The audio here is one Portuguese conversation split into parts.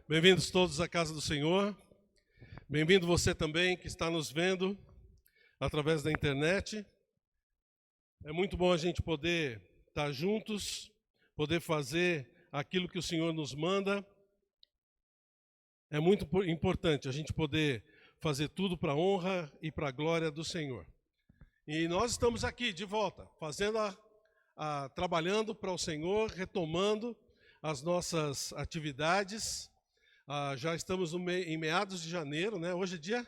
Bem-vindos todos à casa do Senhor. Bem-vindo você também que está nos vendo através da internet. É muito bom a gente poder estar juntos, poder fazer aquilo que o Senhor nos manda. É muito importante a gente poder fazer tudo para a honra e para a glória do Senhor. E nós estamos aqui de volta, fazendo trabalhando para o Senhor, retomando as nossas atividades. Já estamos em meados de janeiro, né? Hoje é dia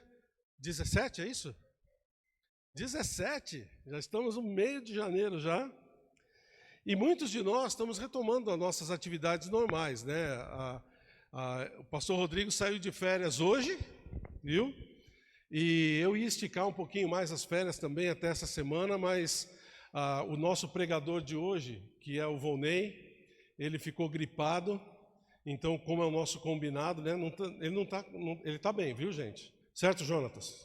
17, é isso? 17, já estamos no meio de janeiro já. E muitos de nós estamos retomando as nossas atividades normais, né? O pastor Rodrigo saiu de férias hoje, viu? E eu ia esticar um pouquinho mais as férias também até essa semana, mas o nosso pregador de hoje, que é o Volney, ele ficou gripado. Então, como é o nosso combinado, né? Ele está bem, viu, gente? Certo, Jonatas?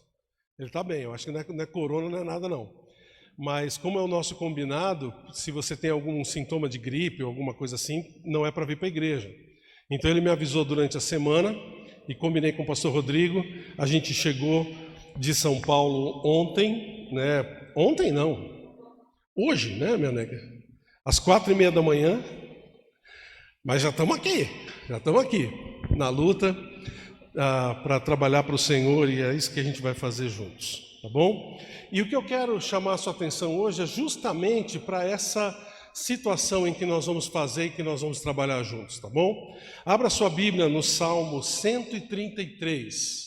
Ele está bem, eu acho que não é corona, não é nada, não. Mas, como é o nosso combinado, se você tem algum sintoma de gripe ou alguma coisa assim, não é para vir para a igreja. Então, ele me avisou durante a semana e combinei com o pastor Rodrigo. A gente chegou de São Paulo ontem, né? Ontem não, hoje, né, minha nega? Às 4:30 da manhã. Mas já estamos aqui, na luta, para trabalhar para o Senhor, e é isso que a gente vai fazer juntos, tá bom? E o que eu quero chamar a sua atenção hoje é justamente para essa situação em que nós vamos fazer e que nós vamos trabalhar juntos, tá bom? Abra sua Bíblia no Salmo 133,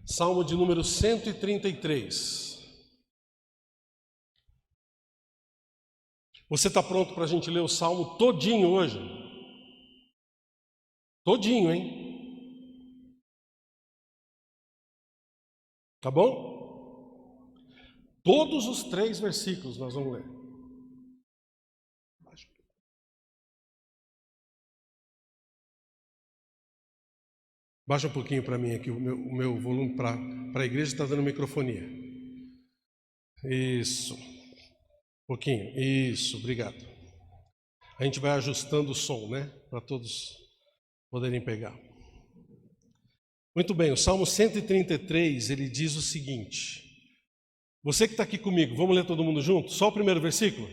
Salmo de número 133. Você está pronto para a gente ler o Salmo todinho hoje? Todinho, hein? Tá bom? Todos os 3 versículos nós vamos ler. Baixa um pouquinho para mim aqui, o meu volume para a igreja está dando microfonia. Isso. Pouquinho, isso, obrigado. A gente vai ajustando o som, né? Para todos poderem pegar. Muito bem, o Salmo 133, ele diz o seguinte. Você que está aqui comigo, vamos ler todo mundo junto? Só o primeiro versículo?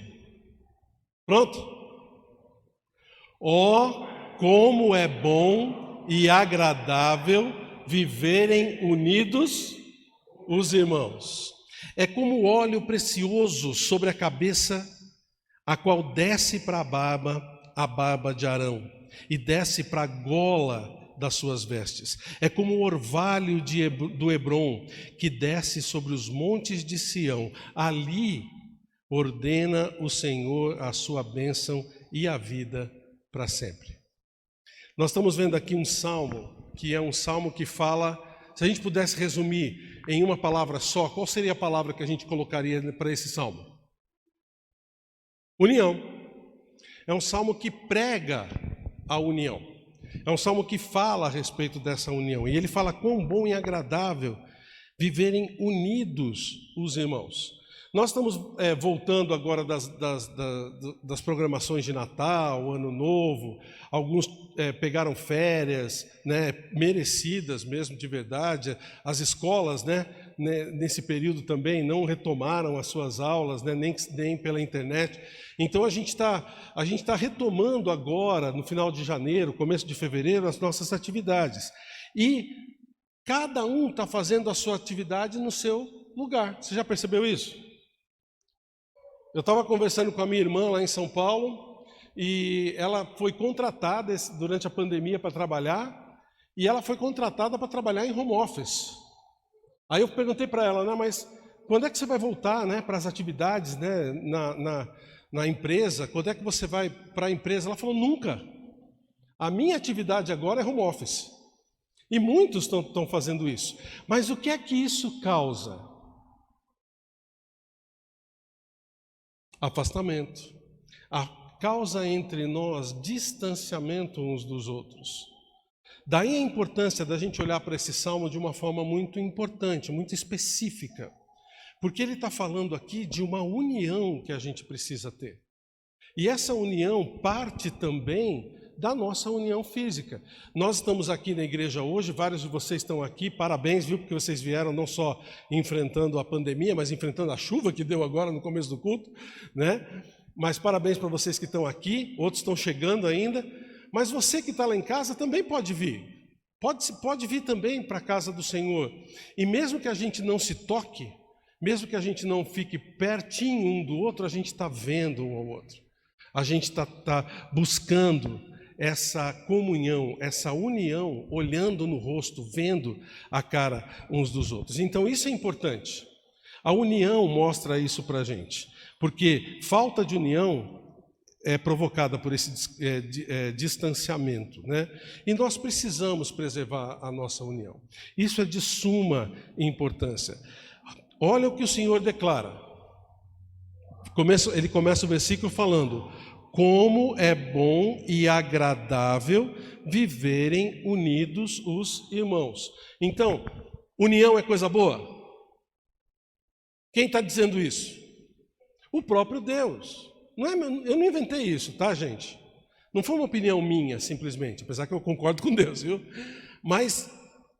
Pronto? Oh, como é bom e agradável viverem unidos os irmãos. É como óleo precioso sobre a cabeça, a qual desce para a barba de Arão, e desce para a gola das suas vestes. É como o orvalho do Hebrom, que desce sobre os montes de Sião. Ali ordena o Senhor a sua bênção e a vida para sempre. Nós estamos vendo aqui um salmo, que é um salmo que fala, se a gente pudesse resumir em uma palavra só, qual seria a palavra que a gente colocaria para esse salmo? União. É um salmo que prega a união. É um salmo que fala a respeito dessa união. E ele fala quão bom e agradável viverem unidos os irmãos. Nós estamos voltando agora das programações de Natal, Ano Novo. Alguns pegaram férias, né, merecidas mesmo, de verdade. As escolas, né, nesse período também não retomaram as suas aulas, né, nem pela internet. Então a gente está retomando agora, no final de janeiro, começo de fevereiro, as nossas atividades. E cada um está fazendo a sua atividade no seu lugar. Você já percebeu isso? Eu estava conversando com a minha irmã lá em São Paulo, e ela foi contratada durante a pandemia para trabalhar, e ela foi contratada para trabalhar em home office. Aí eu perguntei para ela, né, mas quando é que você vai voltar, né, para as atividades, né, na empresa? Quando é que você vai para a empresa? Ela falou, nunca. A minha atividade agora é home office. E muitos estão fazendo isso. Mas o que é que isso causa? Afastamento. Causa entre nós distanciamento uns dos outros. Daí a importância da gente olhar para esse salmo de uma forma muito importante, muito específica. Porque ele está falando aqui de uma união que a gente precisa ter. E essa união parte também da nossa união física. Nós estamos aqui na igreja hoje, vários de vocês estão aqui, parabéns, viu, porque vocês vieram não só enfrentando a pandemia, mas enfrentando a chuva que deu agora no começo do culto, né? Mas parabéns para vocês que estão aqui, outros estão chegando ainda, mas você que está lá em casa também pode vir. Pode vir também para a casa do Senhor. E mesmo que a gente não se toque, mesmo que a gente não fique pertinho um do outro, a gente está vendo um ao outro. A gente está buscando essa comunhão, essa união, olhando no rosto, vendo a cara uns dos outros. Então isso é importante. A união mostra isso para a gente. Porque falta de união é provocada por esse distanciamento, né? E nós precisamos preservar a nossa união. Isso é de suma importância. Olha o que o Senhor declara. Ele começa o versículo falando: como é bom e agradável viverem unidos os irmãos. Então, união é coisa boa? Quem está dizendo isso? O próprio Deus. Eu não inventei isso, tá, gente? Não foi uma opinião minha, simplesmente, apesar que eu concordo com Deus, viu? Mas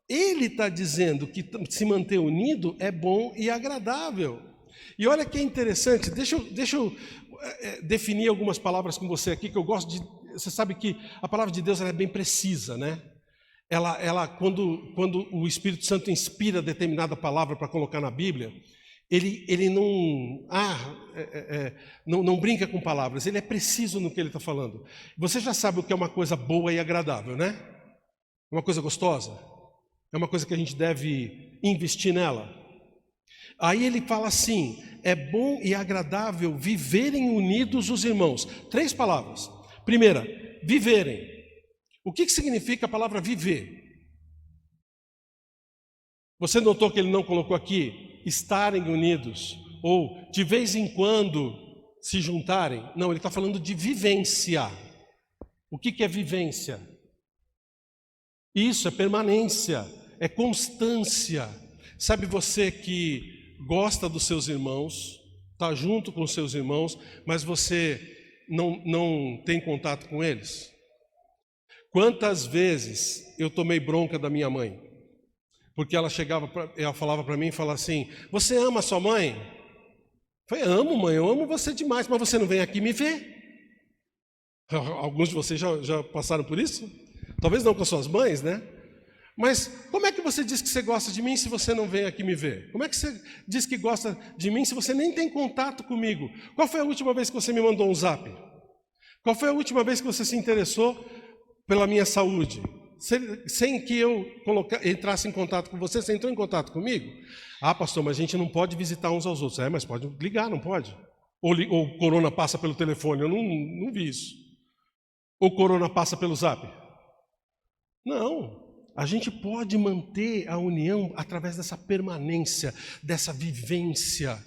Ele está dizendo que se manter unido é bom e agradável. E olha que interessante, deixa eu definir algumas palavras com você aqui, que eu gosto de... Você sabe que a palavra de Deus ela é bem precisa, né? Quando o Espírito Santo inspira determinada palavra para colocar na Bíblia, ele não brinca com palavras, ele é preciso no que ele está falando. Você já sabe o que é uma coisa boa e agradável, né? Uma coisa gostosa, é uma coisa que a gente deve investir nela. Aí ele fala assim: é bom e agradável viverem unidos os irmãos. 3 palavras. Primeira, viverem. O que significa a palavra viver? Você notou que ele não colocou aqui estarem unidos, ou de vez em quando se juntarem? Não, ele está falando de vivência. O que é vivência? Isso é permanência, é constância. Sabe você que gosta dos seus irmãos, está junto com os seus irmãos, mas você não tem contato com eles? Quantas vezes eu tomei bronca da minha mãe? Porque ela falava para mim e falava assim: você ama a sua mãe? Eu falei: amo, mãe, eu amo você demais, mas você não vem aqui me ver? Alguns de vocês já passaram por isso? Talvez não com suas mães, né? Mas como é que você diz que você gosta de mim se você não vem aqui me ver? Como é que você diz que gosta de mim se você nem tem contato comigo? Qual foi a última vez que você me mandou um zap? Qual foi a última vez que você se interessou pela minha saúde? Sem que eu entrasse em contato com você, você entrou em contato comigo? Ah, pastor, mas a gente não pode visitar uns aos outros. Mas pode ligar, não pode? Ou o corona passa pelo telefone? Eu não vi isso. Ou o corona passa pelo zap? Não. A gente pode manter a união através dessa permanência, dessa vivência,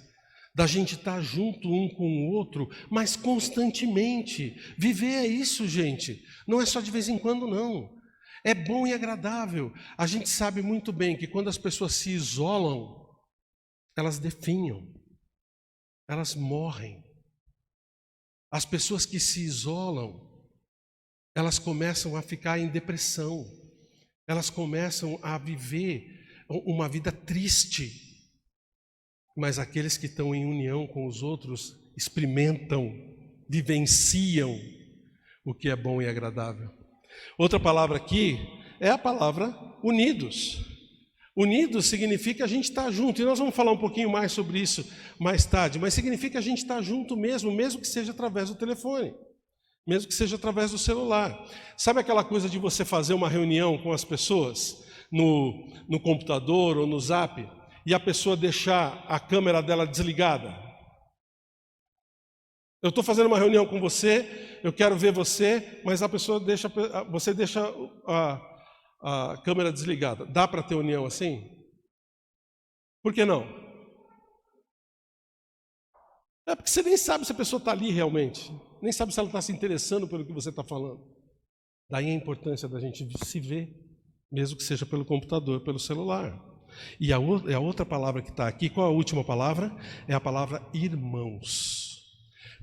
da gente estar junto um com o outro, mas constantemente. Viver é isso, gente. Não é só de vez em quando, não. É bom e agradável. A gente sabe muito bem que quando as pessoas se isolam, elas definham, elas morrem. As pessoas que se isolam, elas começam a ficar em depressão, elas começam a viver uma vida triste. Mas aqueles que estão em união com os outros experimentam, vivenciam o que é bom e agradável. Outra palavra aqui é a palavra unidos. Unidos significa a gente estar junto, e nós vamos falar um pouquinho mais sobre isso mais tarde, mas significa a gente estar junto mesmo que seja através do telefone, mesmo que seja através do celular. Sabe aquela coisa de você fazer uma reunião com as pessoas no computador ou no Zap, e a pessoa deixar a câmera dela desligada? Eu estou fazendo uma reunião com você, eu quero ver você, mas você deixa a câmera desligada. Dá para ter união assim? Por que não? É porque você nem sabe se a pessoa está ali realmente, nem sabe se ela está se interessando pelo que você está falando. Daí a importância da gente se ver, mesmo que seja pelo computador, pelo celular. E a outra palavra que está aqui, qual é a última palavra? É a palavra irmãos.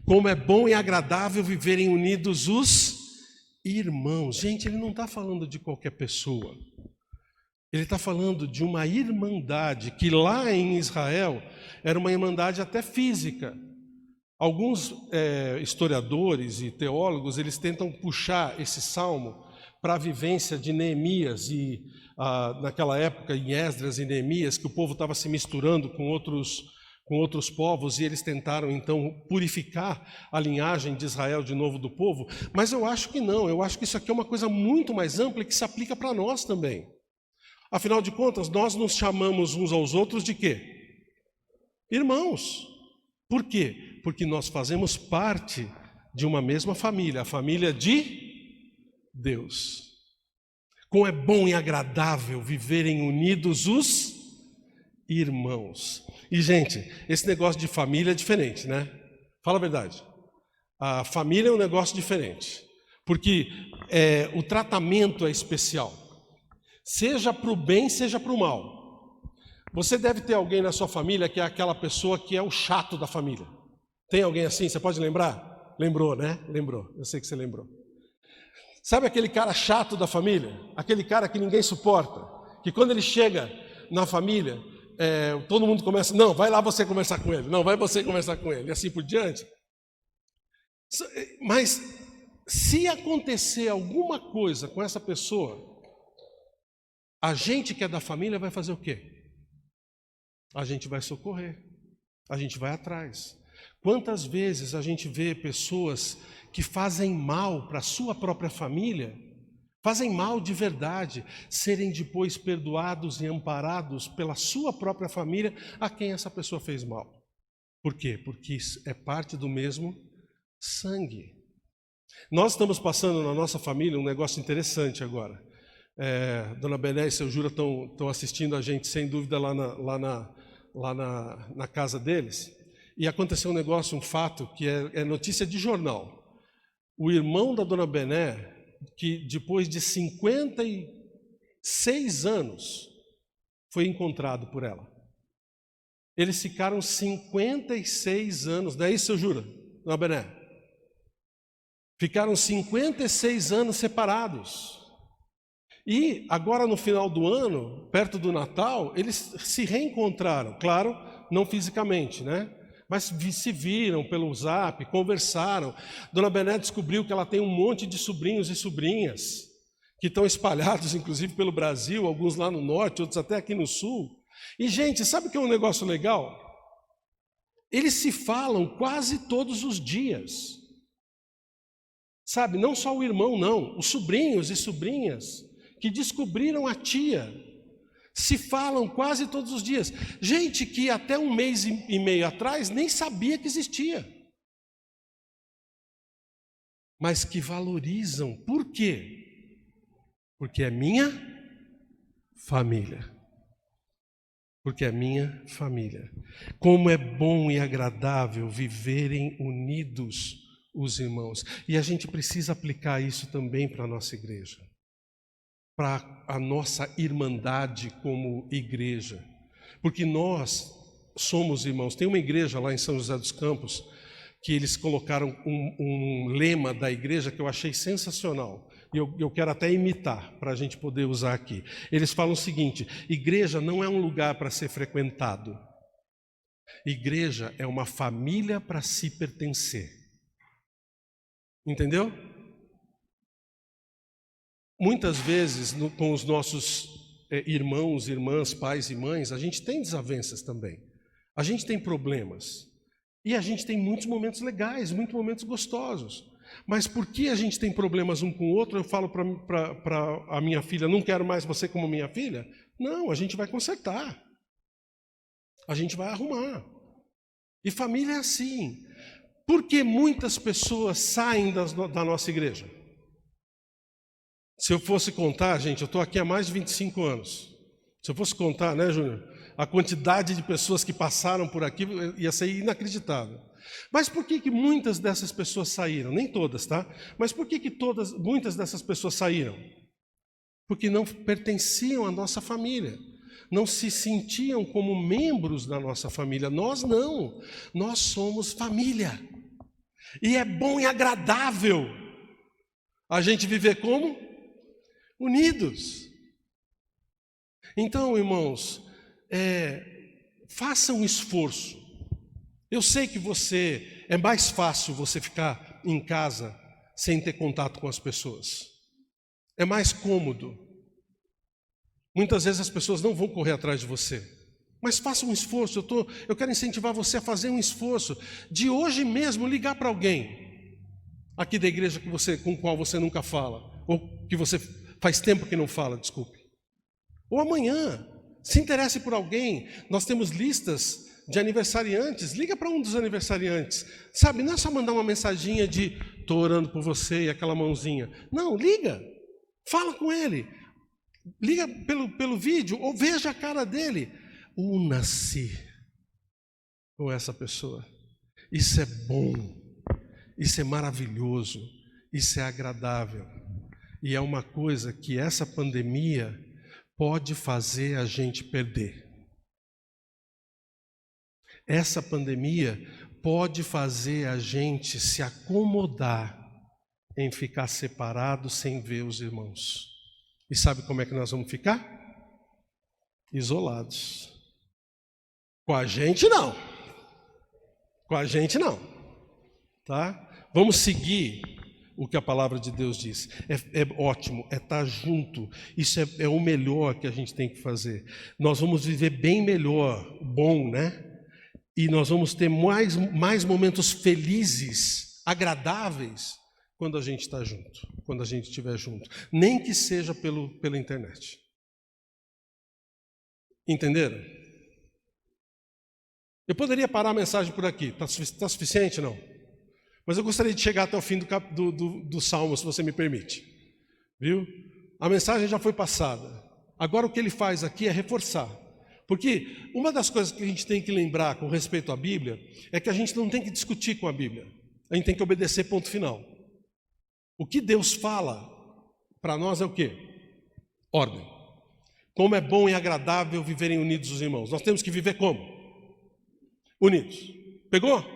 Como é bom e agradável viverem unidos os irmãos. Gente, ele não está falando de qualquer pessoa. Ele está falando de uma irmandade que lá em Israel era uma irmandade até física. Alguns historiadores e teólogos, eles tentam puxar esse salmo para a vivência de Neemias e naquela época em Esdras e Neemias, que o povo estava se misturando com outros povos e eles tentaram então purificar a linhagem de Israel de novo do povo, mas eu acho que não, eu acho que isso aqui é uma coisa muito mais ampla e que se aplica para nós também. Afinal de contas, nós nos chamamos uns aos outros de quê? Irmãos. Por quê? Porque nós fazemos parte de uma mesma família, a família de Deus. Como é bom e agradável viverem unidos os irmãos. E, gente, esse negócio de família é diferente, né? Fala a verdade. A família é um negócio diferente. Porque o tratamento é especial. Seja para o bem, seja para o mal. Você deve ter alguém na sua família que é aquela pessoa que é o chato da família. Tem alguém assim? Você pode lembrar? Lembrou, né? Lembrou. Eu sei que você lembrou. Sabe aquele cara chato da família? Aquele cara que ninguém suporta. Que quando ele chega na família, todo mundo começa, não, vai lá você conversar com ele. Não, vai você conversar com ele. E assim por diante. Mas se acontecer alguma coisa com essa pessoa, a gente que é da família vai fazer o quê? A gente vai socorrer, a gente vai atrás. Quantas vezes a gente vê pessoas que fazem mal para a sua própria família, fazem mal de verdade, serem depois perdoados e amparados pela sua própria família a quem essa pessoa fez mal. Por quê? Porque é parte do mesmo sangue. Nós estamos passando na nossa família um negócio interessante agora. Dona Bené e seu Jura estão assistindo a gente, sem dúvida, lá na casa deles. E aconteceu um negócio, um fato, que é notícia de jornal. O irmão da Dona Bené, que depois de 56 anos, foi encontrado por ela. Eles ficaram 56 anos, não é isso, seu Jura, Dona Bené? Ficaram 56 anos separados. E agora no final do ano, perto do Natal, eles se reencontraram, claro, não fisicamente, né? Mas se viram pelo Zap, conversaram. Dona Bené descobriu que ela tem um monte de sobrinhos e sobrinhas, que estão espalhados, inclusive, pelo Brasil, alguns lá no norte, outros até aqui no sul. E, gente, sabe o que é um negócio legal? Eles se falam quase todos os dias. Sabe, não só o irmão, não, os sobrinhos e sobrinhas que descobriram a tia, se falam quase todos os dias. Gente que até um mês e meio atrás nem sabia que existia. Mas que valorizam. Por quê? Porque é minha família. Porque é minha família. Como é bom e agradável viverem unidos os irmãos. E a gente precisa aplicar isso também para a nossa igreja. Para a nossa irmandade como igreja, porque nós somos irmãos. Tem uma igreja lá em São José dos Campos que eles colocaram um lema da igreja que eu achei sensacional, e eu quero até imitar para a gente poder usar aqui. Eles falam o seguinte: igreja não é um lugar para ser frequentado, igreja é uma família para se pertencer. Entendeu? Muitas vezes, com os nossos irmãos, irmãs, pais e mães, a gente tem desavenças também. A gente tem problemas. E a gente tem muitos momentos legais, muitos momentos gostosos. Mas por que a gente tem problemas um com o outro? Eu falo para a minha filha, não quero mais você como minha filha? Não, a gente vai consertar. A gente vai arrumar. E família é assim. Por que muitas pessoas saem da nossa igreja? Se eu fosse contar, gente, eu estou aqui há mais de 25 anos. Se eu fosse contar, né, Júnior? A quantidade de pessoas que passaram por aqui ia ser inacreditável. Mas por que muitas dessas pessoas saíram? Nem todas, tá? Mas por que muitas dessas pessoas saíram? Porque não pertenciam à nossa família. Não se sentiam como membros da nossa família. Nós não. Nós somos família. E é bom e agradável A gente viver como? Unidos. Então, irmãos, faça um esforço. Eu sei que é mais fácil você ficar em casa sem ter contato com as pessoas. É mais cômodo. Muitas vezes as pessoas não vão correr atrás de você. Mas faça um esforço. Eu quero incentivar você a fazer um esforço de hoje mesmo ligar para alguém aqui da igreja com o qual você nunca fala, ou que você faz tempo que não fala, desculpe. Ou amanhã, se interesse por alguém. Nós temos listas de aniversariantes. Liga para um dos aniversariantes. Sabe, não é só mandar uma mensaginha de estou orando por você e aquela mãozinha. Não, liga. Fala com ele. Liga pelo vídeo ou veja a cara dele. Una-se com essa pessoa. Isso é bom. Isso é maravilhoso. Isso é agradável. E é uma coisa que essa pandemia pode fazer a gente perder. Essa pandemia pode fazer a gente se acomodar em ficar separado sem ver os irmãos. E sabe como é que nós vamos ficar? Isolados. Com a gente não. Com a gente não. Tá? Vamos seguir o que a palavra de Deus diz. É ótimo, é estar junto. Isso é o melhor que a gente tem que fazer. Nós vamos viver bem melhor, bom, né? E nós vamos ter mais momentos felizes, agradáveis, quando a gente está junto, quando a gente estiver junto. Nem que seja pela internet. Entenderam? Eu poderia parar a mensagem por aqui. Está suficiente, não? Mas eu gostaria de chegar até o fim do Salmo, se você me permite. Viu? A mensagem já foi passada. Agora o que ele faz aqui é reforçar. Porque uma das coisas que a gente tem que lembrar com respeito à Bíblia é que a gente não tem que discutir com a Bíblia. A gente tem que obedecer, ponto final. O que Deus fala para nós é o quê? Ordem. Como é bom e agradável viverem unidos os irmãos. Nós temos que viver como? Unidos. Pegou?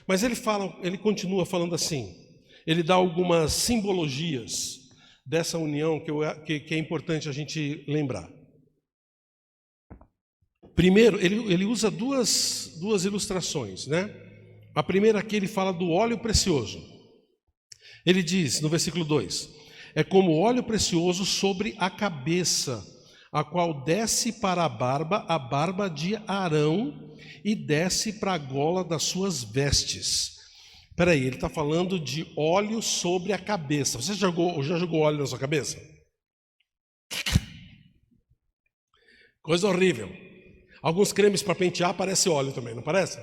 Mas ele continua falando assim. Ele dá algumas simbologias dessa união que é importante a gente lembrar. Primeiro, ele usa duas ilustrações, né? A primeira aqui ele fala do óleo precioso. Ele diz no versículo 2: é como óleo precioso sobre a cabeça, a qual desce para a barba de Arão, e desce para a gola das suas vestes. Espera aí, ele está falando de óleo sobre a cabeça. Você já jogou óleo na sua cabeça? Coisa horrível. Alguns cremes para pentear parece óleo também, não parece?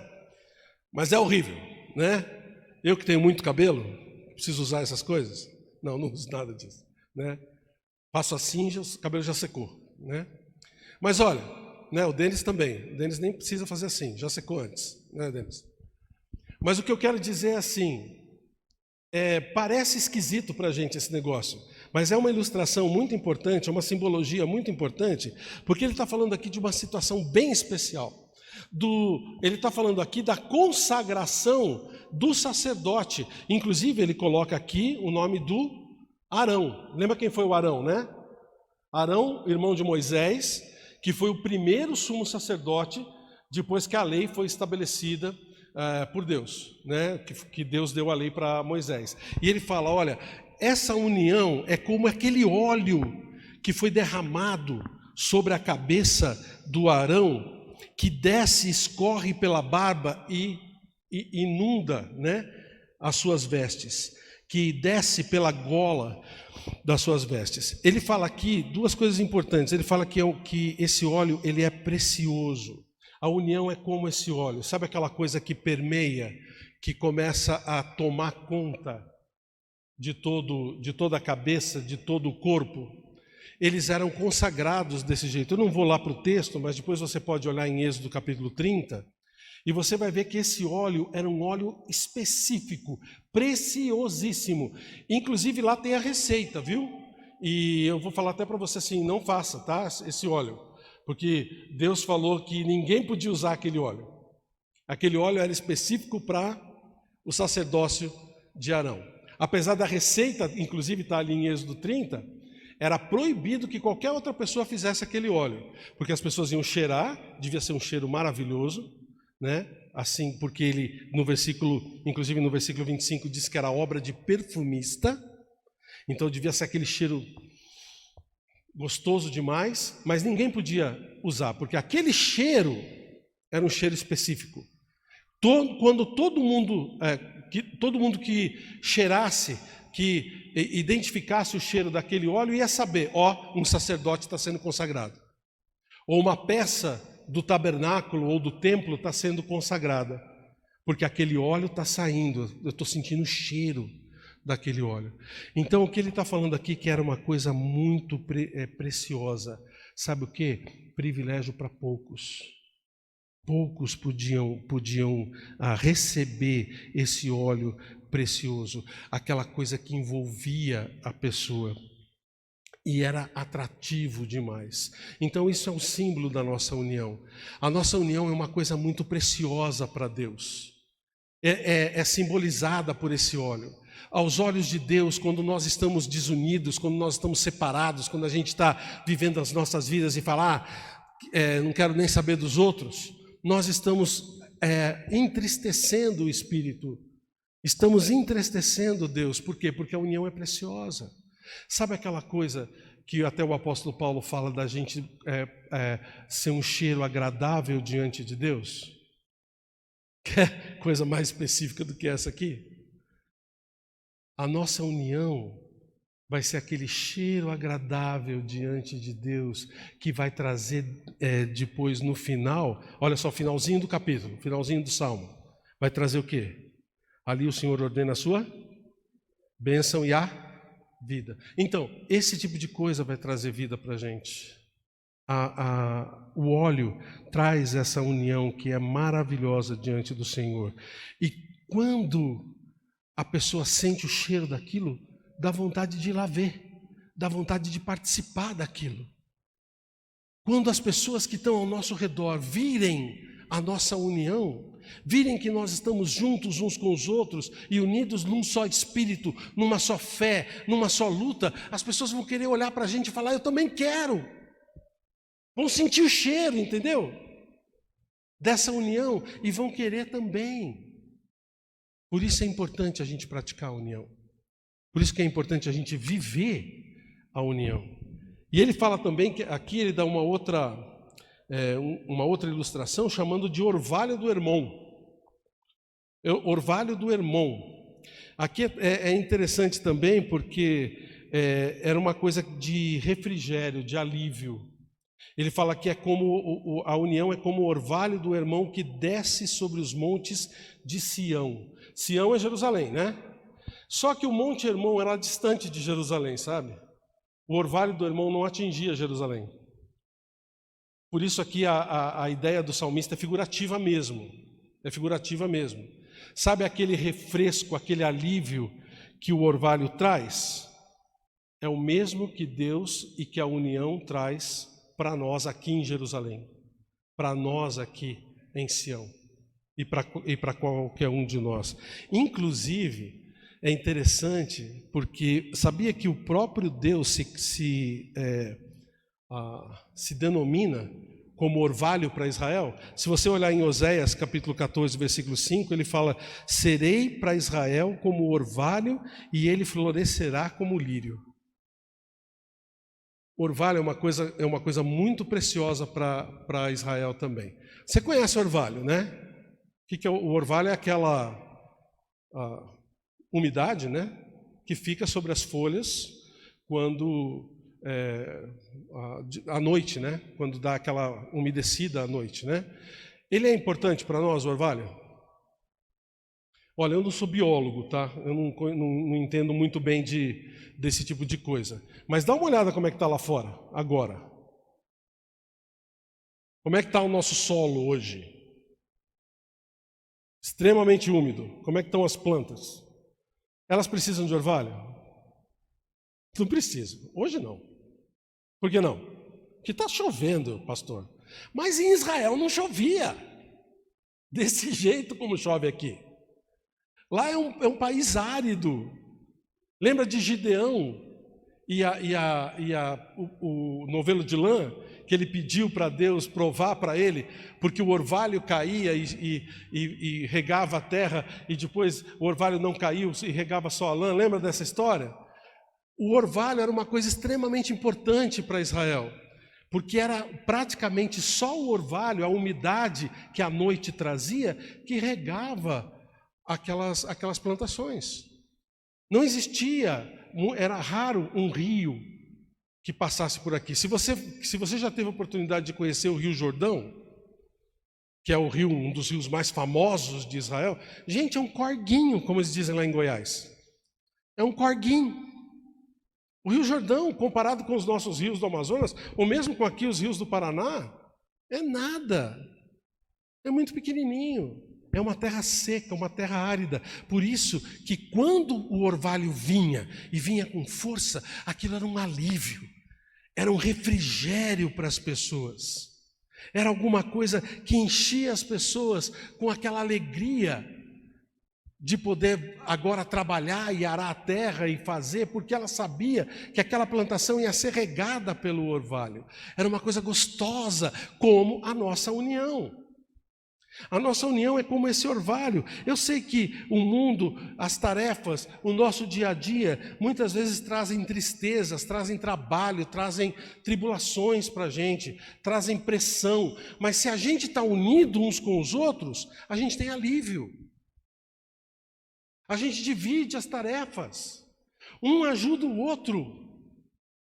Mas é horrível, né? Eu que tenho muito cabelo, preciso usar essas coisas? Não uso nada disso, né? Faço assim, o cabelo já secou, né? Mas olha, né, o Denis também. O Denis nem precisa fazer assim, já secou antes, né, Denis? Mas o que eu quero dizer é assim, parece esquisito para a gente esse negócio, mas é uma ilustração muito importante, é uma simbologia muito importante, porque ele está falando aqui de uma situação bem especial. Ele está falando aqui da consagração do sacerdote. Inclusive, ele coloca aqui o nome do Arão. Lembra quem foi o Arão, né? Arão, irmão de Moisés, que foi o primeiro sumo sacerdote depois que a lei foi estabelecida por Deus, né? Que Deus deu a lei para Moisés. E ele fala, olha, essa união é como aquele óleo que foi derramado sobre a cabeça do Arão, que desce, escorre pela barba e inunda, né, as suas vestes, que desce pela gola das suas vestes. Ele fala aqui duas coisas importantes. Ele fala que esse óleo ele é precioso. A união é como esse óleo. Sabe aquela coisa que permeia, que começa a tomar conta de toda a cabeça, de todo o corpo? Eles eram consagrados desse jeito. Eu não vou lá para o texto, mas depois você pode olhar em Êxodo capítulo 30, e você vai ver que esse óleo era um óleo específico, preciosíssimo. Inclusive lá tem a receita, viu? E eu vou falar até para você assim, não faça, tá? Esse óleo. Porque Deus falou que ninguém podia usar aquele óleo. Aquele óleo era específico para o sacerdócio de Arão. Apesar da receita, inclusive está ali em Êxodo 30, era proibido que qualquer outra pessoa fizesse aquele óleo, porque as pessoas iam cheirar, devia ser um cheiro maravilhoso, né? Assim, porque ele, inclusive no versículo 25, diz que era obra de perfumista, então devia ser aquele cheiro gostoso demais, mas ninguém podia usar, porque aquele cheiro era um cheiro específico. Quando todo mundo que cheirasse, que identificasse o cheiro daquele óleo, ia saber, um sacerdote está sendo consagrado. Ou uma peça do tabernáculo ou do templo está sendo consagrada, porque aquele óleo está saindo, eu estou sentindo o cheiro daquele óleo. Então, o que ele está falando aqui, que era uma coisa muito preciosa, sabe o quê? Privilégio para poucos. Poucos podiam receber esse óleo precioso, aquela coisa que envolvia a pessoa e era atrativo demais. Então isso é um símbolo da nossa união. A nossa união é uma coisa muito preciosa para Deus. É simbolizada por esse óleo. Aos olhos de Deus, quando nós estamos desunidos, quando nós estamos separados, quando a gente está vivendo as nossas vidas e fala, não quero nem saber dos outros, nós estamos entristecendo o Espírito, estamos entristecendo Deus. Por quê? Porque a união é preciosa. Sabe aquela coisa que até o apóstolo Paulo fala da gente ser um cheiro agradável diante de Deus? Quer coisa mais específica do que essa aqui? A nossa união vai ser aquele cheiro agradável diante de Deus que vai trazer depois no final, olha só, finalzinho do capítulo, finalzinho do Salmo, vai trazer o quê? Ali o Senhor ordena a sua bênção e a vida. Então, esse tipo de coisa vai trazer vida para a gente. O óleo traz essa união que é maravilhosa diante do Senhor. E quando a pessoa sente o cheiro daquilo, dá vontade de ir lá ver, dá vontade de participar daquilo. Quando as pessoas que estão ao nosso redor virem a nossa união, virem que nós estamos juntos uns com os outros e unidos num só espírito, numa só fé, numa só luta, as pessoas vão querer olhar para a gente e falar, eu também quero. Vão sentir o cheiro, entendeu? Dessa união e vão querer também. Por isso é importante a gente praticar a união. Por isso que é importante a gente viver a união. E ele fala também que aqui ele dá uma outra ilustração chamando de orvalho do Hermon. Orvalho do Hermon. Aqui é interessante também porque era uma coisa de refrigério, de alívio. Ele fala que a união é como o orvalho do Hermon que desce sobre os montes de Sião. Sião é Jerusalém, né? Só que o Monte Hermon era distante de Jerusalém, sabe? O orvalho do Hermon não atingia Jerusalém. Por isso aqui a ideia do salmista é figurativa mesmo. É figurativa mesmo. Sabe aquele refresco, aquele alívio que o orvalho traz? É o mesmo que Deus e que a união traz para nós aqui em Jerusalém. Para nós aqui em Sião. E para qualquer um de nós. Inclusive, é interessante porque sabia que o próprio Deus se denomina como orvalho para Israel? Se você olhar em Oséias capítulo 14, versículo 5, ele fala, serei para Israel como orvalho e ele florescerá como lírio. Orvalho é uma coisa muito preciosa para Israel também. Você conhece orvalho, né? O que é o orvalho? É aquela umidade, né? Que fica sobre as folhas quando à noite, né? Quando dá aquela umedecida à noite, né? Ele é importante para nós, o orvalho? Olha, eu não sou biólogo, tá? Eu não entendo muito bem desse tipo de coisa. Mas dá uma olhada como é que está lá fora, agora. Como é que está o nosso solo hoje? Extremamente úmido. Como é que estão as plantas? Elas precisam de orvalho? Não precisam. Hoje não. Por que não? Porque está chovendo, pastor. Mas em Israel não chovia. Desse jeito como chove aqui. Lá é um país árido. Lembra de Gideão e o novelo de lã, que ele pediu para Deus provar para ele, porque o orvalho caía e regava a terra, e depois o orvalho não caiu e regava só a lã. Lembra dessa história? O orvalho era uma coisa extremamente importante para Israel, porque era praticamente só o orvalho, a umidade que a noite trazia, que regava aquelas plantações. Não existia, era raro um rio que passasse por aqui. Se você já teve a oportunidade de conhecer o Rio Jordão, que é um dos rios mais famosos de Israel, gente, é um corguinho, como eles dizem lá em Goiás. É um corguinho. O Rio Jordão, comparado com os nossos rios do Amazonas, ou mesmo com aqui os rios do Paraná, é nada. É muito pequenininho. É uma terra seca, uma terra árida. Por isso que quando o orvalho vinha, e vinha com força, aquilo era um alívio. Era um refrigério para as pessoas. Era alguma coisa que enchia as pessoas com aquela alegria de poder agora trabalhar e arar a terra e fazer, porque ela sabia que aquela plantação ia ser regada pelo orvalho. Era uma coisa gostosa, como a nossa união. A nossa união é como esse orvalho. Eu sei que o mundo, as tarefas, o nosso dia a dia, muitas vezes trazem tristezas, trazem trabalho, trazem tribulações para a gente, trazem pressão. Mas se a gente está unido uns com os outros, a gente tem alívio. A gente divide as tarefas. Um ajuda o outro.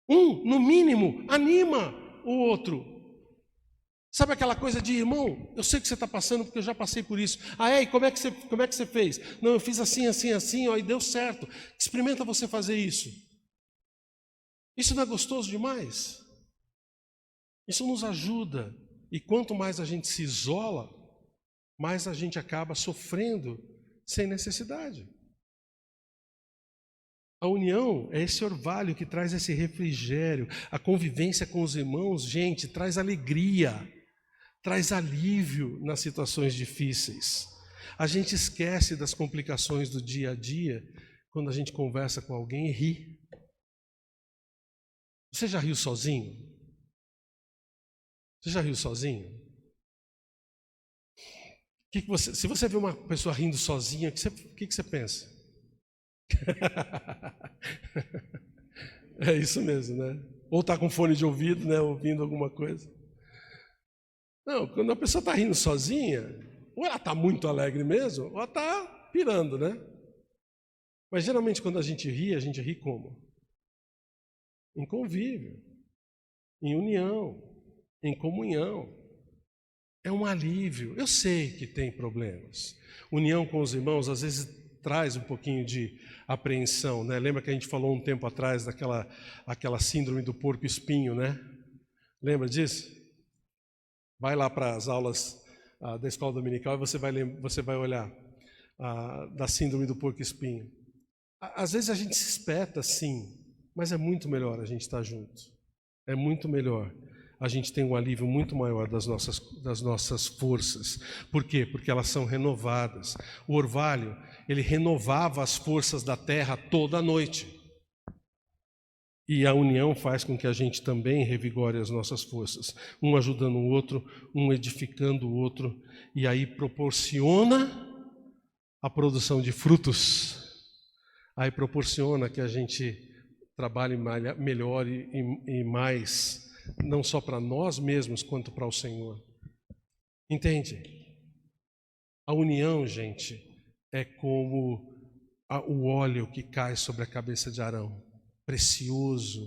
Um, no mínimo, anima o outro. Sabe aquela coisa de, irmão, eu sei que você está passando porque eu já passei por isso. Ah, e como é que você fez? Não, eu fiz assim, assim, assim, ó, e deu certo. Experimenta você fazer isso. Isso não é gostoso demais? Isso nos ajuda. E quanto mais a gente se isola, mais a gente acaba sofrendo sem necessidade. A união é esse orvalho que traz esse refrigério. A convivência com os irmãos, gente, traz alegria, traz alívio nas situações difíceis. A gente esquece das complicações do dia a dia quando a gente conversa com alguém e ri. Você já riu sozinho? Você já riu sozinho? Se você vê uma pessoa rindo sozinha, o que você pensa? É isso mesmo, né? Ou está com fone de ouvido, né? Ouvindo alguma coisa. Não, quando a pessoa está rindo sozinha, ou ela está muito alegre mesmo, ou ela está pirando, né? Mas geralmente quando a gente ri como? Em convívio, em união, em comunhão. É um alívio. Eu sei que tem problemas. União com os irmãos às vezes traz um pouquinho de apreensão, né? Lembra que a gente falou um tempo atrás daquela síndrome do porco-espinho, né? Lembra disso? Vai lá para as aulas da escola dominical e você vai olhar da síndrome do porco-espinho. Às vezes a gente se espeta, sim, mas é muito melhor a gente estar junto. É muito melhor. A gente tem um alívio muito maior das nossas forças. Por quê? Porque elas são renovadas. O orvalho, ele renovava as forças da terra toda a noite. E a união faz com que a gente também revigore as nossas forças. Um ajudando o outro, um edificando o outro. E aí proporciona a produção de frutos. Aí proporciona que a gente trabalhe melhor e mais, não só para nós mesmos, quanto para o Senhor. Entende? A união, gente, é como o óleo que cai sobre a cabeça de Arão, precioso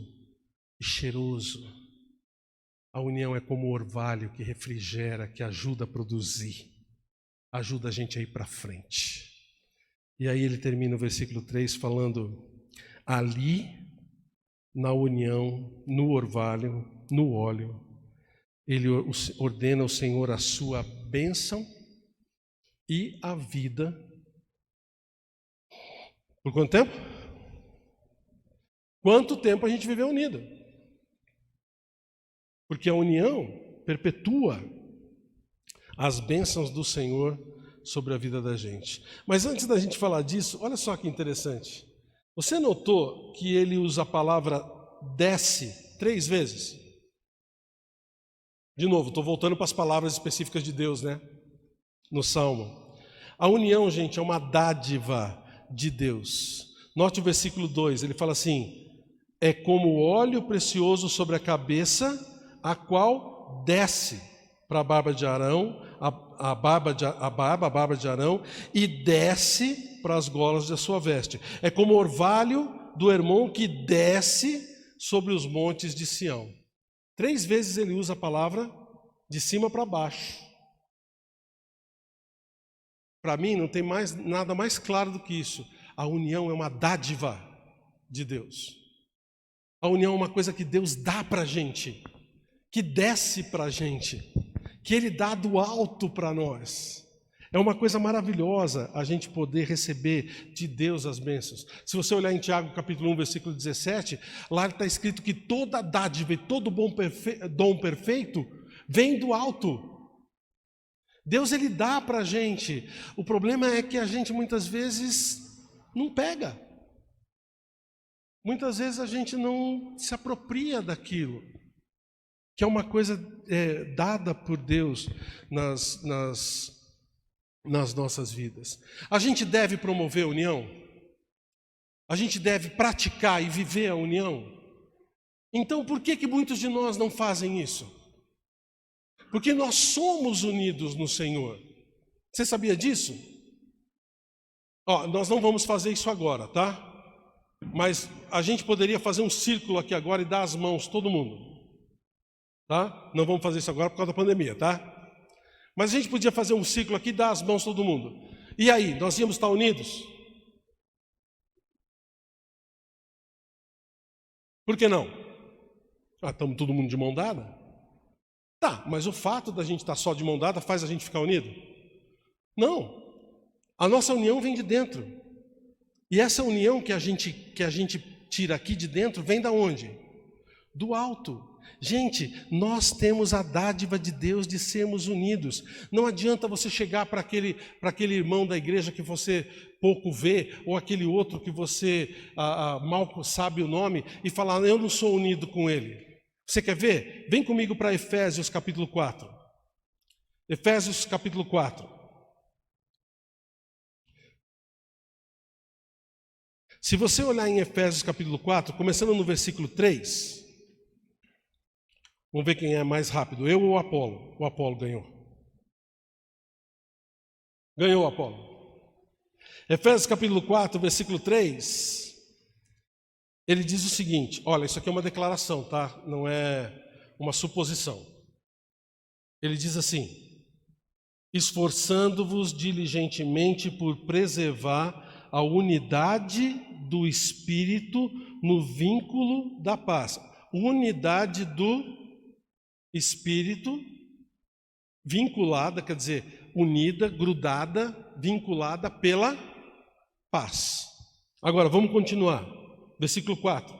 e cheiroso. A união é como o orvalho que refrigera, que ajuda a produzir, ajuda a gente a ir para frente. E aí ele termina o versículo 3 falando: ali, na união, no orvalho, no óleo, ele ordena ao Senhor a sua bênção e a vida. Por quanto tempo? Quanto tempo a gente viveu unido? Porque a união perpetua as bênçãos do Senhor sobre a vida da gente. Mas antes da gente falar disso, olha só que interessante. Você notou que ele usa a palavra desce 3 vezes? De novo, estou voltando para as palavras específicas de Deus, né? No Salmo. A união, gente, é uma dádiva de Deus. Note o versículo 2, ele fala assim: é como óleo precioso sobre a cabeça, a qual desce para a barba de Arão, a barba de Arão, e desce para as golas da sua veste. É como o orvalho do Hermon que desce sobre os montes de Sião. 3 vezes ele usa a palavra de cima para baixo. Para mim não tem nada mais claro do que isso. A união é uma dádiva de Deus. A união é uma coisa que Deus dá para a gente, que desce para a gente, que Ele dá do alto para nós. É uma coisa maravilhosa a gente poder receber de Deus as bênçãos. Se você olhar em Tiago capítulo 1, versículo 17, lá está escrito que toda dádiva e todo dom perfeito vem do alto. Deus, Ele dá para a gente. O problema é que a gente muitas vezes não pega. Muitas vezes a gente não se apropria daquilo, que é uma coisa dada por Deus nas nossas vidas. A gente deve promover a união? A gente deve praticar e viver a união? Então, por que muitos de nós não fazem isso? Porque nós somos unidos no Senhor. Você sabia disso? Nós não vamos fazer isso agora, tá? Mas a gente poderia fazer um círculo aqui agora e dar as mãos, todo mundo. Tá? Não vamos fazer isso agora por causa da pandemia, tá? Mas a gente podia fazer um círculo aqui e dar as mãos todo mundo. E aí, nós íamos estar unidos? Por que não? Estamos todo mundo de mão dada? Tá, mas o fato da gente estar só de mão dada faz a gente ficar unido? Não. A nossa união vem de dentro. E essa união que a gente tira aqui de dentro vem da onde? Do alto. Gente, nós temos a dádiva de Deus de sermos unidos. Não adianta você chegar para aquele irmão da igreja que você pouco vê, ou aquele outro que você mal sabe o nome, e falar: eu não sou unido com ele. Você quer ver? Vem comigo para Efésios capítulo 4. Efésios capítulo 4. Se você olhar em Efésios capítulo 4, começando no versículo 3, vamos ver quem é mais rápido, eu ou o Apolo? O Apolo ganhou. Ganhou o Apolo. Efésios capítulo 4, versículo 3, ele diz o seguinte, olha, isso aqui é uma declaração, tá? Não é uma suposição. Ele diz assim: esforçando-vos diligentemente por preservar a unidade do Espírito no vínculo da paz. Unidade do Espírito vinculada, quer dizer, unida, grudada, vinculada pela paz. Agora, vamos continuar. Versículo 4.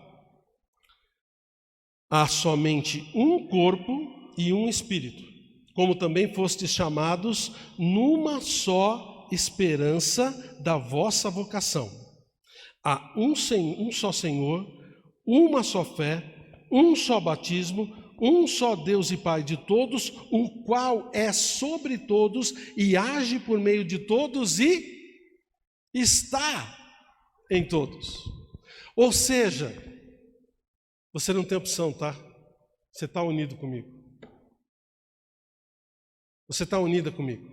Há somente um corpo e um Espírito, como também fostes chamados numa só esperança da vossa vocação. Há um só Senhor, uma só fé, um só batismo, um só Deus e Pai de todos, o qual é sobre todos e age por meio de todos e está em todos. Ou seja, você não tem opção, tá? Você está unido comigo. Você está unida comigo.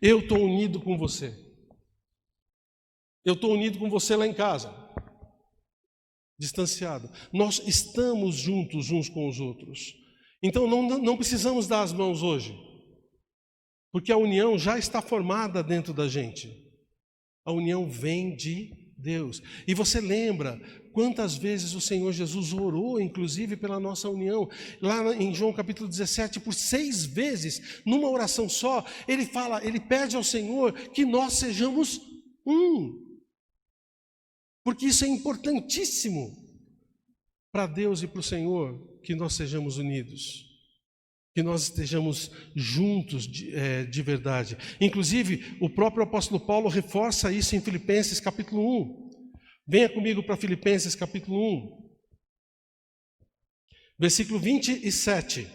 Eu estou unido com você. Eu estou unido com você lá em casa, distanciado. Nós estamos juntos uns com os outros. Então não precisamos dar as mãos hoje, porque a união já está formada dentro da gente. A união vem de Deus. E você lembra quantas vezes o Senhor Jesus orou, inclusive, pela nossa união? Lá em João capítulo 17, por 6 vezes, numa oração só, ele pede ao Senhor que nós sejamos um. Porque isso é importantíssimo para Deus e para o Senhor, que nós sejamos unidos, que nós estejamos juntos de verdade. Inclusive, o próprio apóstolo Paulo reforça isso em Filipenses capítulo 1. Venha comigo para Filipenses capítulo 1, versículo 27.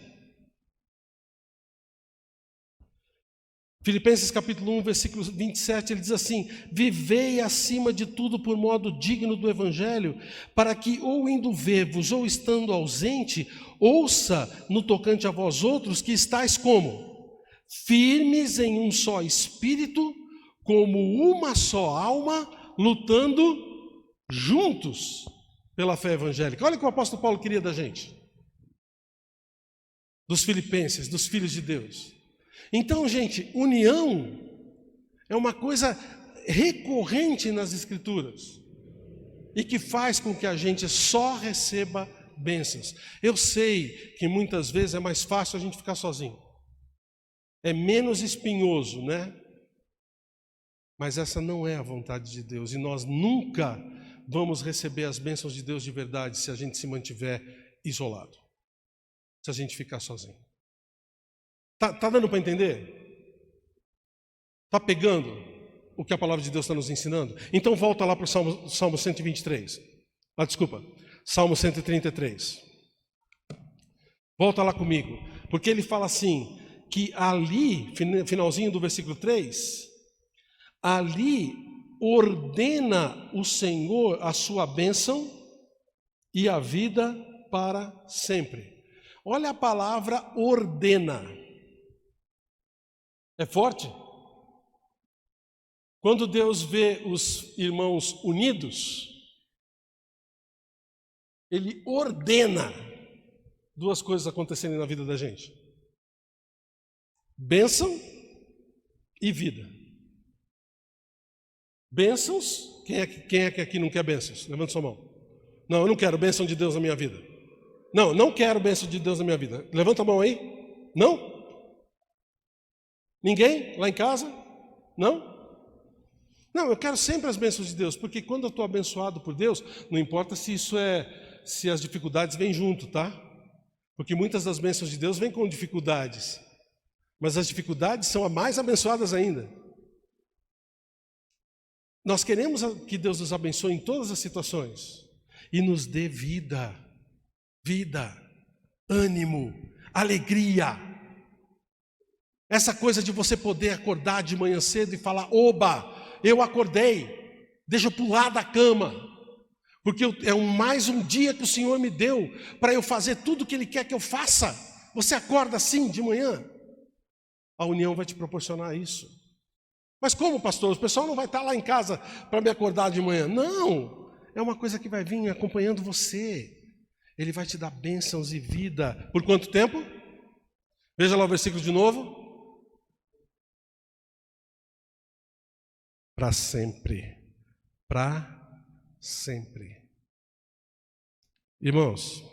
Filipenses capítulo 1, versículo 27, ele diz assim: vivei acima de tudo por modo digno do Evangelho, para que ou indo ver-vos, ou estando ausente, ouça no tocante a vós outros que estáis como? Firmes em um só espírito, como uma só alma, lutando juntos pela fé evangélica. Olha o que o apóstolo Paulo queria da gente, dos filipenses, dos filhos de Deus. Então, gente, união é uma coisa recorrente nas Escrituras e que faz com que a gente só receba bênçãos. Eu sei que muitas vezes é mais fácil a gente ficar sozinho, é menos espinhoso, né? Mas essa não é a vontade de Deus, e nós nunca vamos receber as bênçãos de Deus de verdade se a gente se mantiver isolado, se a gente ficar sozinho. Tá dando para entender? Tá pegando o que a palavra de Deus está nos ensinando? Então volta lá para o Salmo 123. Salmo 133. Volta lá comigo, porque ele fala assim, que ali, finalzinho do versículo 3, ali ordena o Senhor a sua bênção e a vida para sempre. Olha a palavra ordena. É forte? Quando Deus vê os irmãos unidos, Ele ordena duas coisas acontecerem na vida da gente: bênção e vida. Bênçãos, quem é que aqui não quer bênçãos? Levanta sua mão. Não, eu não quero bênção de Deus na minha vida. Não quero bênção de Deus na minha vida. Levanta a mão aí. Não? Ninguém lá em casa? Não? Não, eu quero sempre as bênçãos de Deus, porque quando eu estou abençoado por Deus, não importa se as dificuldades vêm junto, tá? Porque muitas das bênçãos de Deus vêm com dificuldades, mas as dificuldades são as mais abençoadas ainda. Nós queremos que Deus nos abençoe em todas as situações e nos dê vida, ânimo, alegria. Essa coisa de você poder acordar de manhã cedo e falar: oba, eu acordei, deixa eu pular da cama, porque é mais um dia que o Senhor me deu para eu fazer tudo o que Ele quer que eu faça. Você acorda assim de manhã? A união vai te proporcionar isso. Mas como, pastor? O pessoal não vai estar lá em casa para me acordar de manhã. Não, é uma coisa que vai vir acompanhando você. Ele vai te dar bênçãos e vida. Por quanto tempo? Veja lá o versículo de novo. Para sempre. Para sempre. Irmãos,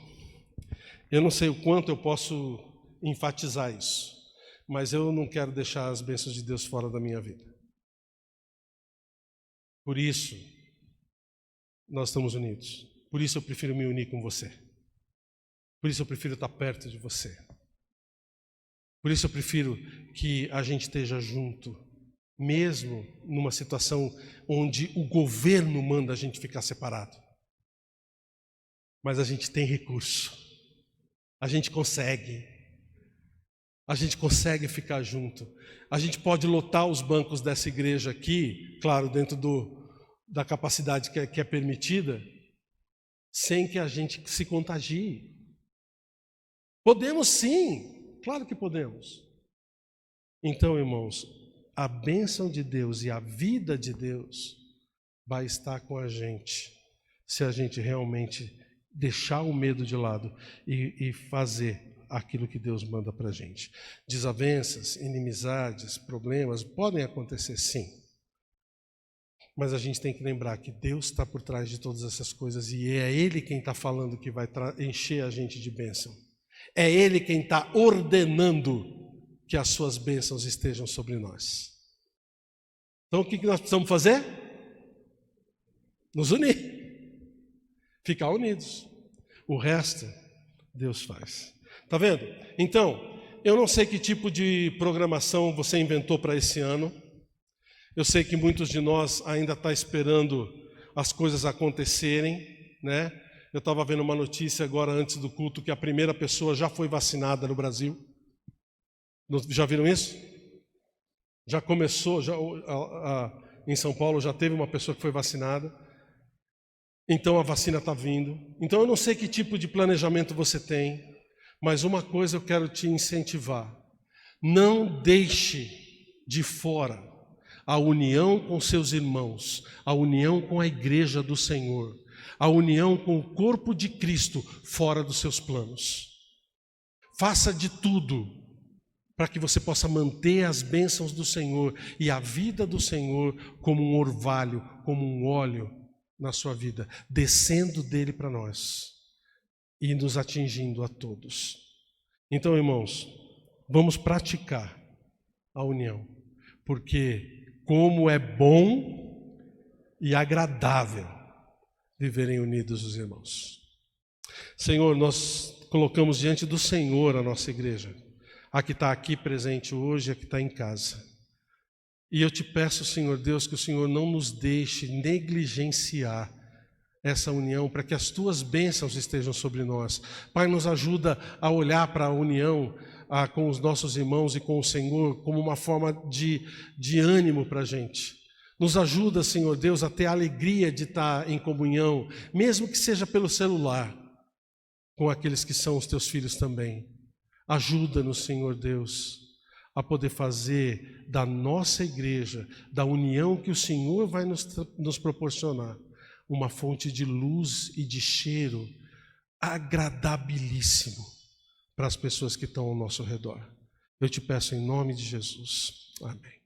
eu não sei o quanto eu posso enfatizar isso, mas eu não quero deixar as bênçãos de Deus fora da minha vida. Por isso, nós estamos unidos. Por isso eu prefiro me unir com você. Por isso eu prefiro estar perto de você. Por isso eu prefiro que a gente esteja junto, mesmo numa situação onde o governo manda a gente ficar separado. Mas a gente tem recurso. A gente consegue ficar junto. A gente pode lotar os bancos dessa igreja aqui, claro, dentro da capacidade que é permitida, sem que a gente se contagie. Podemos sim, claro que podemos. Então, irmãos, a bênção de Deus e a vida de Deus vai estar com a gente, se a gente realmente deixar o medo de lado e fazer aquilo que Deus manda para a gente. Desavenças, inimizades, problemas podem acontecer sim, mas a gente tem que lembrar que Deus está por trás de todas essas coisas e é Ele quem está falando que vai encher a gente de bênção. É Ele quem está ordenando que as suas bênçãos estejam sobre nós. Então o que nós precisamos fazer? Nos unir. Ficar unidos. O resto, Deus faz. Está vendo? Então, eu não sei que tipo de programação você inventou para esse ano. Eu sei que muitos de nós ainda estão esperando as coisas acontecerem, né? Eu estava vendo uma notícia agora antes do culto que a primeira pessoa já foi vacinada no Brasil. Já viram isso? Já começou, em São Paulo já teve uma pessoa que foi vacinada. Então a vacina está vindo. Então eu não sei que tipo de planejamento você tem, mas uma coisa eu quero te incentivar. Não deixe de fora a união com seus irmãos, a união com a igreja do Senhor, a união com o corpo de Cristo fora dos seus planos. Faça de tudo para que você possa manter as bênçãos do Senhor e a vida do Senhor como um orvalho, como um óleo na sua vida, descendo dele para nós e nos atingindo a todos. Então, irmãos, vamos praticar a união, porque como é bom e agradável viverem unidos os irmãos. Senhor, nós colocamos diante do Senhor a nossa igreja, a que está aqui presente hoje, a que está em casa. E eu te peço, Senhor Deus, que o Senhor não nos deixe negligenciar essa união, para que as tuas bênçãos estejam sobre nós. Pai, nos ajuda a olhar para a união com os nossos irmãos e com o Senhor como uma forma de ânimo para a gente. Nos ajuda, Senhor Deus, a ter a alegria de estar em comunhão, mesmo que seja pelo celular, com aqueles que são os teus filhos também. Ajuda-nos, Senhor Deus, a poder fazer da nossa igreja, da união que o Senhor vai nos proporcionar, uma fonte de luz e de cheiro agradabilíssimo para as pessoas que estão ao nosso redor. Eu te peço em nome de Jesus. Amém.